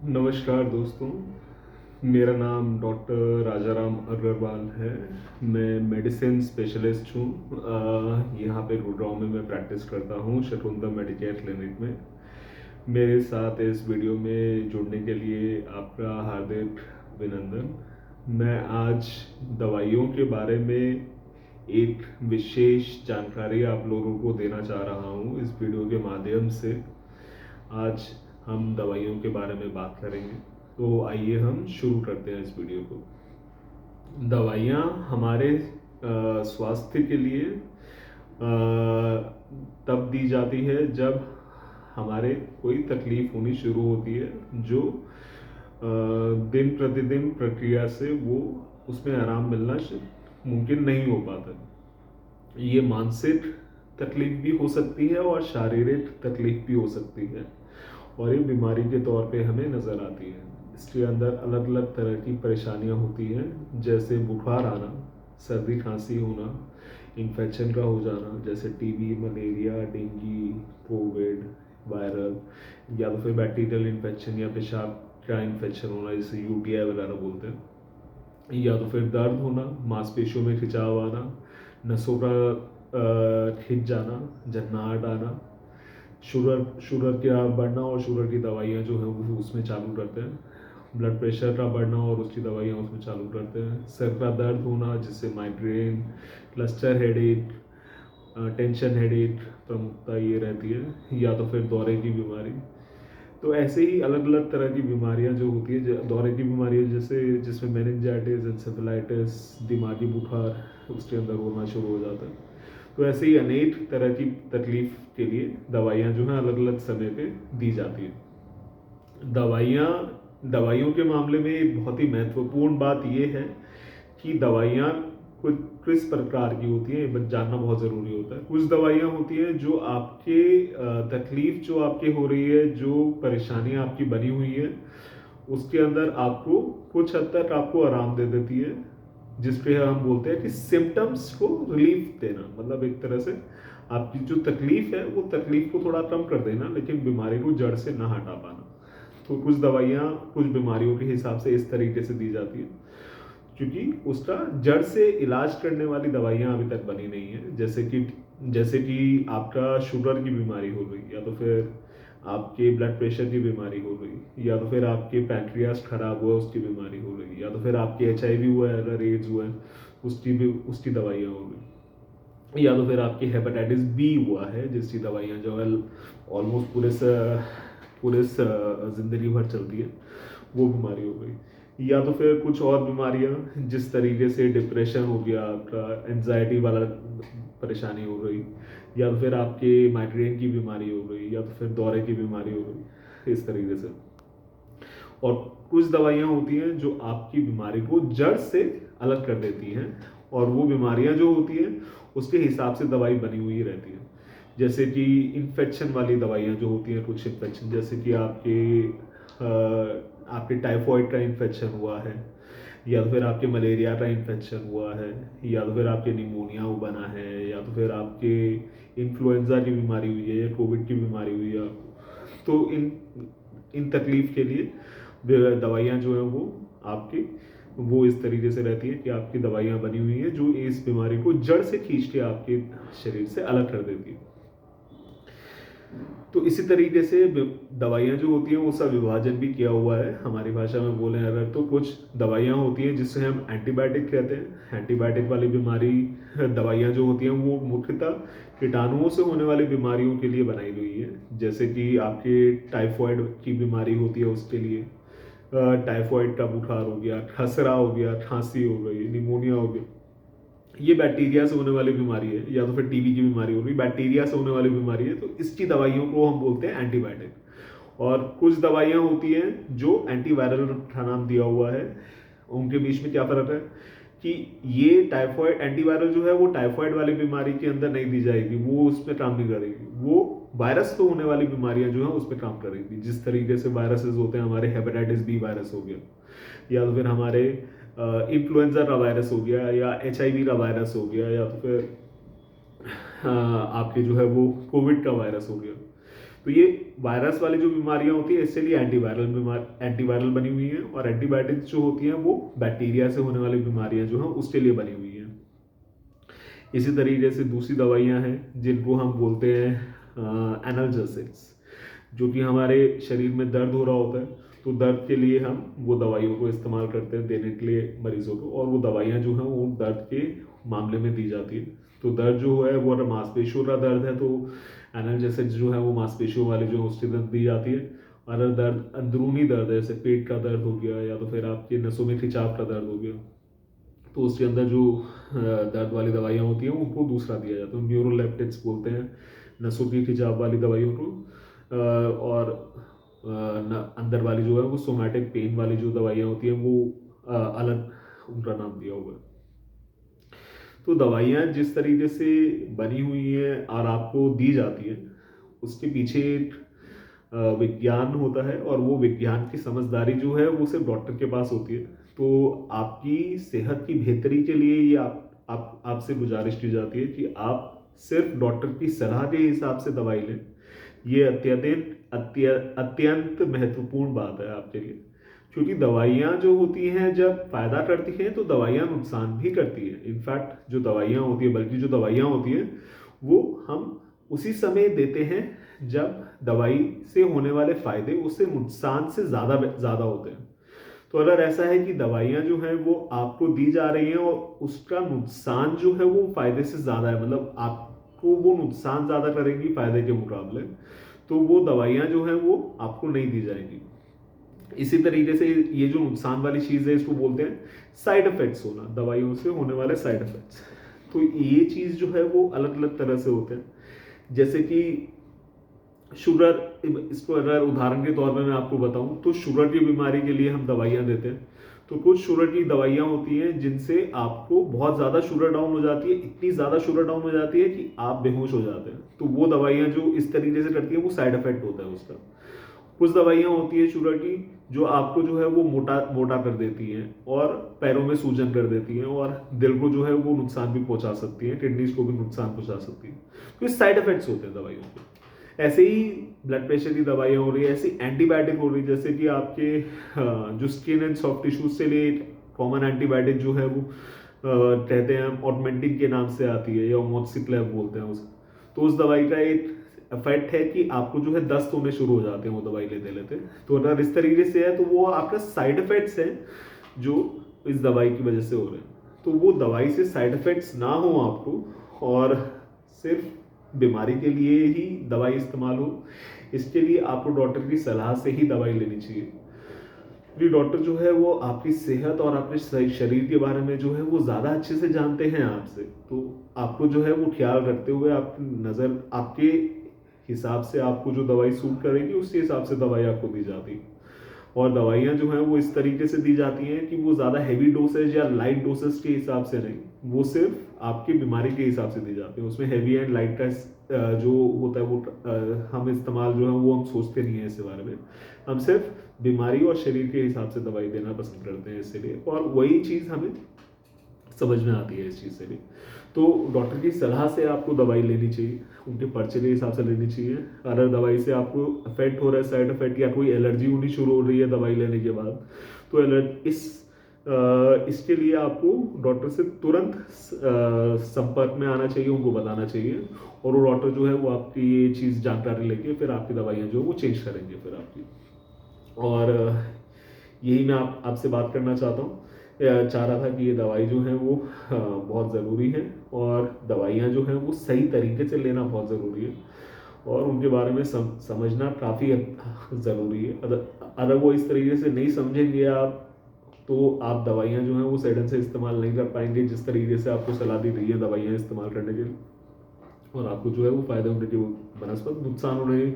नमस्कार दोस्तों। मेरा नाम डॉक्टर राजाराम अग्रवाल है। मैं मेडिसिन स्पेशलिस्ट हूँ। यहाँ पे गुड़गांव में मैं प्रैक्टिस करता हूँ शकुंतला मेडिकेयर क्लिनिक में। मेरे साथ इस वीडियो में जुड़ने के लिए आपका हार्दिक अभिनंदन। मैं आज दवाइयों के बारे में एक विशेष जानकारी आप लोगों को देना चाह रहा हूँ इस वीडियो के माध्यम से। आज हम दवाइयों के बारे में बात करेंगे, तो आइए हम शुरू करते हैं इस वीडियो को। दवाइयाँ हमारे स्वास्थ्य के लिए तब दी जाती है जब हमारे कोई तकलीफ होनी शुरू होती है, जो दिन प्रतिदिन प्रक्रिया से वो उसमें आराम मिलना मुमकिन नहीं हो पाता। ये मानसिक तकलीफ भी हो सकती है और शारीरिक तकलीफ भी हो सकती है, और ये बीमारी के तौर पे हमें नज़र आती है। इसके अंदर अलग अलग तरह की परेशानियां होती हैं, जैसे बुखार आना, सर्दी खांसी होना, इन्फेक्शन का हो जाना जैसे TB, malaria, dengue, Covid, viral, या तो फिर बैक्टीरियल इन्फेक्शन या पेशाब का इन्फेक्शन होना जिसे यूटीआई वगैरह बोलते हैं, या तो फिर दर्द होना, मांसपेशियों में खिंचाव आना, नसों का खिंच जाना, झन्नाहट आना, शुगर का बढ़ना और शुगर की दवाइयाँ जो है वो उसमें चालू करते हैं, ब्लड प्रेशर का बढ़ना और उसकी दवाइयाँ उसमें चालू करते हैं, सर का दर्द होना जिससे migraine, cluster headache, tension headache प्रमुखता ये रहती है, या तो फिर दौरे की बीमारी। तो ऐसे ही अलग अलग तरह की बीमारियां जो होती है, दौरे की बीमारियां जैसे जिसमें मेनिंजाइटिस, एंसेफेलाइटिस, दिमागी बुखार उसके अंदर होना शुरू हो जाता है। तो ऐसे ही अनेक तरह की तकलीफ के लिए दवाइयां जो हैं अलग अलग समय पे दी जाती है। दवाइयों के मामले में एक बहुत ही महत्वपूर्ण बात यह है कि दवाइयाँ कुछ किस प्रकार की होती है ये जानना बहुत ज़रूरी होता है। कुछ दवाइयाँ होती हैं जो आपके तकलीफ जो आपके हो रही है, जो परेशानियाँ आपकी बनी हुई है, उसके अंदर आपको कुछ हद तक आपको आराम दे देती है, जिसपे हम बोलते हैं कि सिम्टम्स को रिलीफ देना, मतलब एक तरह से आपकी जो तकलीफ है वो तकलीफ को थोड़ा कम कर देना, लेकिन बीमारी को जड़ से ना हटा पाना। तो कुछ दवाइयाँ कुछ बीमारियों के हिसाब से इस तरीके से दी जाती है, क्योंकि उसका जड़ से इलाज करने वाली दवाइयाँ अभी तक बनी नहीं है। जैसे कि आपका शुगर की बीमारी हो गई, या तो फिर आपके ब्लड प्रेशर की बीमारी हो गई, या तो फिर आपके पैंक्रियास खराब हुआ उसकी बीमारी हो गई, या तो फिर आपके HIV हुआ है, अगर एड्स हुआ है उसकी दवाइयाँ हो गई, या तो फिर आपकी हेपेटाइटिस बी हुआ है जिसकी दवाइयाँ जो है ऑलमोस्ट पूरे जिंदगी भर चलती है, वो बीमारी हो गई। या तो फिर कुछ और बीमारियां जिस तरीके से डिप्रेशन हो गया, आपका एंजाइटी वाला परेशानी हो गई, या तो फिर आपके माइग्रेन की बीमारी हो गई, या तो फिर दौरे की बीमारी हो गई, इस तरीके से। और कुछ दवाइयाँ होती हैं जो आपकी बीमारी को जड़ से अलग कर देती हैं, और वो बीमारियाँ जो होती हैं उसके हिसाब से दवाई बनी हुई रहती है। जैसे कि इन्फेक्शन वाली दवाइयाँ जो होती हैं, कुछ इन्फेक्शन जैसे कि आपके टाइफॉइड का इन्फेक्शन हुआ है, या तो फिर आपके मलेरिया का इन्फेक्शन हुआ है, या तो फिर आपके निमोनिया बना है, या तो फिर आपके इन्फ्लुएंजा की बीमारी हुई है, या कोविड की बीमारी हुई है, तो इन इन तकलीफ के लिए दवाइयाँ जो है वो इस तरीके से रहती है कि आपकी दवाइयाँ बनी हुई है जो इस बीमारी को जड़ से खींच के आपके शरीर से अलग कर देती है। तो इसी तरीके से दवाइयाँ जो होती हैं उसका विभाजन भी किया हुआ है। हमारी भाषा में बोलें अगर, तो कुछ दवाइयाँ होती हैं जिससे हम एंटीबायोटिक कहते हैं। एंटीबायोटिक वाली बीमारी दवाइयाँ जो होती हैं वो मुख्यतः कीटाणुओं से होने वाली बीमारियों के लिए बनाई गई है। जैसे कि आपके टाइफॉइड की बीमारी होती है उसके लिए, टाइफॉइड का बुखार हो गया, खसरा हो गया, खांसी हो गई, निमोनिया हो गया, ये बैक्टीरिया से होने वाली बीमारी है, या तो फिर टीबी की बीमारी हो गई, बैक्टीरिया से होने वाली बीमारी है, तो इसकी दवाइयों को हम बोलते हैं एंटीबायोटिक। और कुछ दवाइयाँ होती हैं जो एंटीवायरल का नाम दिया हुआ है। उनके बीच में क्या फर्क है कि ये टाइफॉइड एंटीवायरल जो है वो टाइफॉइड वाली बीमारी के अंदर नहीं दी जाएगी, वो उस पर काम नहीं करेगी। वो वायरस तो होने वाली बीमारियां जो है उस पर काम करेगी। जिस तरीके से वायरसेस होते हैं, हमारे हेपेटाइटिस बी वायरस हो गया, या तो फिर हमारे इन्फ्लुएंजा का वायरस हो गया, या HIV का वायरस हो गया, या तो फिर आपके जो है वो कोविड का वायरस हो गया। तो ये वायरस वाली जो बीमारियां होती है इसके लिए एंटीवायरल बनी हुई है, और एंटीबायोटिक्स जो होती हैं वो बैक्टीरिया से होने वाली बीमारियां जो हैं उसके लिए बनी हुई हैं। इसी तरीके से दूसरी दवाइयां हैं जिनको हम बोलते हैं एनाल्जेसिक्स, जो कि हमारे शरीर में दर्द हो रहा होता है, तो दर्द के लिए हम वो दवाइयों को इस्तेमाल करते हैं देने के लिए मरीजों को, और वो दवाइयाँ जो हैं वो दर्द के मामले में दी जाती है। तो दर्द जो है वो अगर मांसपेशियों का दर्द है तो एनाल्जेसिक्स जो है वो मांसपेशियों वाले जो उसके दर्द दी जाती है। अगर दर्द अंदरूनी दर्द है, जैसे पेट का दर्द हो गया या तो फिर आपके नसों में खिंचाव का दर्द हो गया, तो उसके अंदर जो दर्द वाली दवाइयाँ होती हैं उनको दूसरा दिया जाता है, न्यूरोलेप्टिक्स बोलते हैं नसों की खिंचाव वाली दवाइयों को। और अंदर वाली जो है वो सोमैटिक पेन वाली जो दवाइयाँ होती हैं वो अलग उनका नाम दिया हुआ है। तो दवाइयाँ जिस तरीके से बनी हुई हैं और आपको दी जाती है उसके पीछे एक विज्ञान होता है, और वो विज्ञान की समझदारी जो है वो सिर्फ डॉक्टर के पास होती है। तो आपकी सेहत की बेहतरी के लिए ये आपसे गुजारिश की जाती है कि आप सिर्फ डॉक्टर की सलाह के हिसाब से दवाई लें। ये अत्यंत महत्वपूर्ण बात है आपके लिए, क्योंकि दवाइयाँ जो होती हैं जब फायदा करती हैं तो दवाइयाँ नुकसान भी करती हैं। इनफैक्ट जो दवाइयाँ होती है, बल्कि जो दवाइयाँ होती हैं वो हम उसी समय देते हैं जब दवाई से होने वाले फायदे उससे नुकसान से ज़्यादा ज़्यादा होते हैं। तो अगर ऐसा है कि दवाइयाँ जो हैं वो आपको दी जा रही हैं और उसका नुकसान जो है वो फायदे से ज़्यादा है, मतलब आपको वो नुकसान ज़्यादा करेंगी फायदे के मुकाबले, तो वो दवाइयाँ जो हैं वो आपको नहीं दी जाएंगी। इसी तरीके से ये जो नुकसान वाली चीज़ है इसको बोलते हैं साइड इफेक्ट्स होना, दवाइयों से होने वाले साइड इफेक्ट्स। तो ये चीज़ जो है वो अलग अलग तरह से होते हैं, जैसे कि शुगर। इसको अगर उदाहरण के तौर पे मैं आपको बताऊं तो शुगर की बीमारी के लिए हम दवाइयां देते हैं। तो कुछ शुगर की दवाइयां होती हैं जिनसे आपको बहुत ज़्यादा शुगर डाउन हो जाती है, इतनी ज़्यादा शुगर डाउन हो जाती है कि आप बेहोश हो जाते हैं। तो वो दवाइयां जो इस तरीके से करती हैं वो साइड इफेक्ट होता है उसका। कुछ दवाइयां होती है शुगर की जो आपको जो है वो मोटा मोटा कर देती हैं और पैरों में सूजन कर देती हैं, और दिल को जो है वो नुकसान भी पहुंचा सकती हैं, किडनीज को भी नुकसान पहुंचा सकती हैं। तो ये साइड इफेक्ट्स होते हैं दवाइयों के। ऐसे ही ब्लड प्रेशर की दवाइयाँ हो रही है, ऐसी एंटीबायोटिक हो रही है, जैसे कि आपके जो स्किन एंड सॉफ्ट टिश्यूज से लिए कॉमन एंटीबायोटिक जो है वो कहते हैं ऑगमेंटिन के नाम से आती है, या ओमोक्सिक्लेव बोलते हैं उसे। तो उस दवाई का एक इफेक्ट है कि आपको जो है दस्त होने शुरू हो जाते हैं वो दवाई लेते लेते। तो अगर इस तरीके से है तो वो आपका साइड इफेक्ट्स हैं जो इस दवाई की वजह से हो रहे हैं। तो वो दवाई से साइड इफेक्ट्स ना हो आपको, और सिर्फ बीमारी के लिए ही दवाई इस्तेमाल हो, इसके लिए आपको डॉक्टर की सलाह से ही दवाई लेनी चाहिए। क्योंकि डॉक्टर जो है वो आपकी सेहत और आपके शरीर के बारे में जो है वो ज़्यादा अच्छे से जानते हैं आपसे। तो आपको जो है वो ख्याल रखते हुए आपकी नज़र आपके हिसाब से आपको जो दवाई सूट करेगी उसी हिसाब से दवाई आपको दी जाती है। और दवाइयाँ जो हैं वो इस तरीके से दी जाती हैं कि वो ज़्यादा हैवी डोसेज या लाइट डोसेज के हिसाब से नहीं, वो सिर्फ आपकी बीमारी के हिसाब से दी जाती है। उसमें हैवी एंड लाइट का जो होता है वो हम इस्तेमाल जो है वो हम सोचते नहीं हैं इसके बारे में। हम सिर्फ बीमारी और शरीर के हिसाब से दवाई देना पसंद करते हैं इसलिए, और वही चीज़ हमें समझ में आती है इस चीज़ से भी। तो डॉक्टर की सलाह से आपको दवाई लेनी चाहिए, उनके पर्चे के हिसाब से लेनी चाहिए। अगर दवाई से आपको इफेक्ट हो रहा है, साइड इफेक्ट या कोई एलर्जी होनी शुरू हो रही है दवाई लेने के बाद, तो इसके लिए आपको डॉक्टर से तुरंत संपर्क में आना चाहिए, उनको बताना चाहिए, और वो डॉक्टर जो है वो आपकी ये चीज़ जानकारी लेके फिर आपकी दवाइयाँ जो वो चेंज करेंगे फिर आपकी। और यही मैं आपसे बात करना चाहता हूँ, चाह रहा था कि ये दवाई जो है वो बहुत ज़रूरी है, और दवाइयाँ जो हैं वो सही तरीके से लेना बहुत ज़रूरी है, और उनके बारे में समझना काफ़ी ज़रूरी है। अगर वो इस तरीके से नहीं समझेंगे आप, तो आप दवाइयाँ जो हैं वो सही ढंग से इस्तेमाल नहीं कर पाएंगे जिस तरीके से आपको सलाह दी गई है दवाइयाँ इस्तेमाल करने के लिए, और आपको जो है वो फ़ायदे होने की बनस्पत नुकसान होने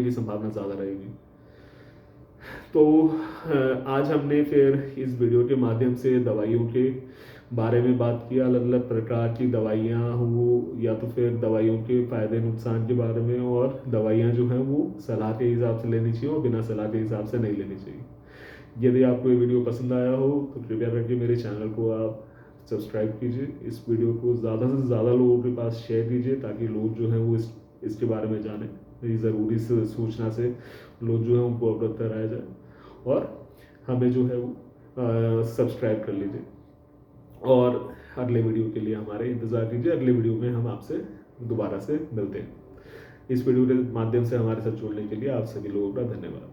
की संभावना ज़्यादा रहेगी। तो आज हमने फिर इस वीडियो के माध्यम से दवाइयों के बारे में बात किया, अलग अलग प्रकार की दवाइयाँ हो या तो फिर दवाइयों के फ़ायदे नुकसान के बारे में, और दवाइयाँ जो हैं वो सलाह के हिसाब से लेनी चाहिए और बिना सलाह के हिसाब से नहीं लेनी चाहिए। यदि आपको ये वीडियो पसंद आया हो तो कृपया करके मेरे चैनल को आप सब्सक्राइब कीजिए, इस वीडियो को ज़्यादा से ज़्यादा लोगों के पास शेयर कीजिए, ताकि लोग जो हैं वो इसके बारे में जाने, ये ज़रूरी सूचना से लोग जो है उनको अवगत कराया जाए, और हमें जो है वो सब्सक्राइब कर लीजिए और अगले वीडियो के लिए हमारे इंतज़ार कीजिए। अगले वीडियो में हम आपसे दोबारा से मिलते हैं। इस वीडियो के माध्यम से हमारे साथ जुड़ने के लिए आप सभी लोगों का धन्यवाद।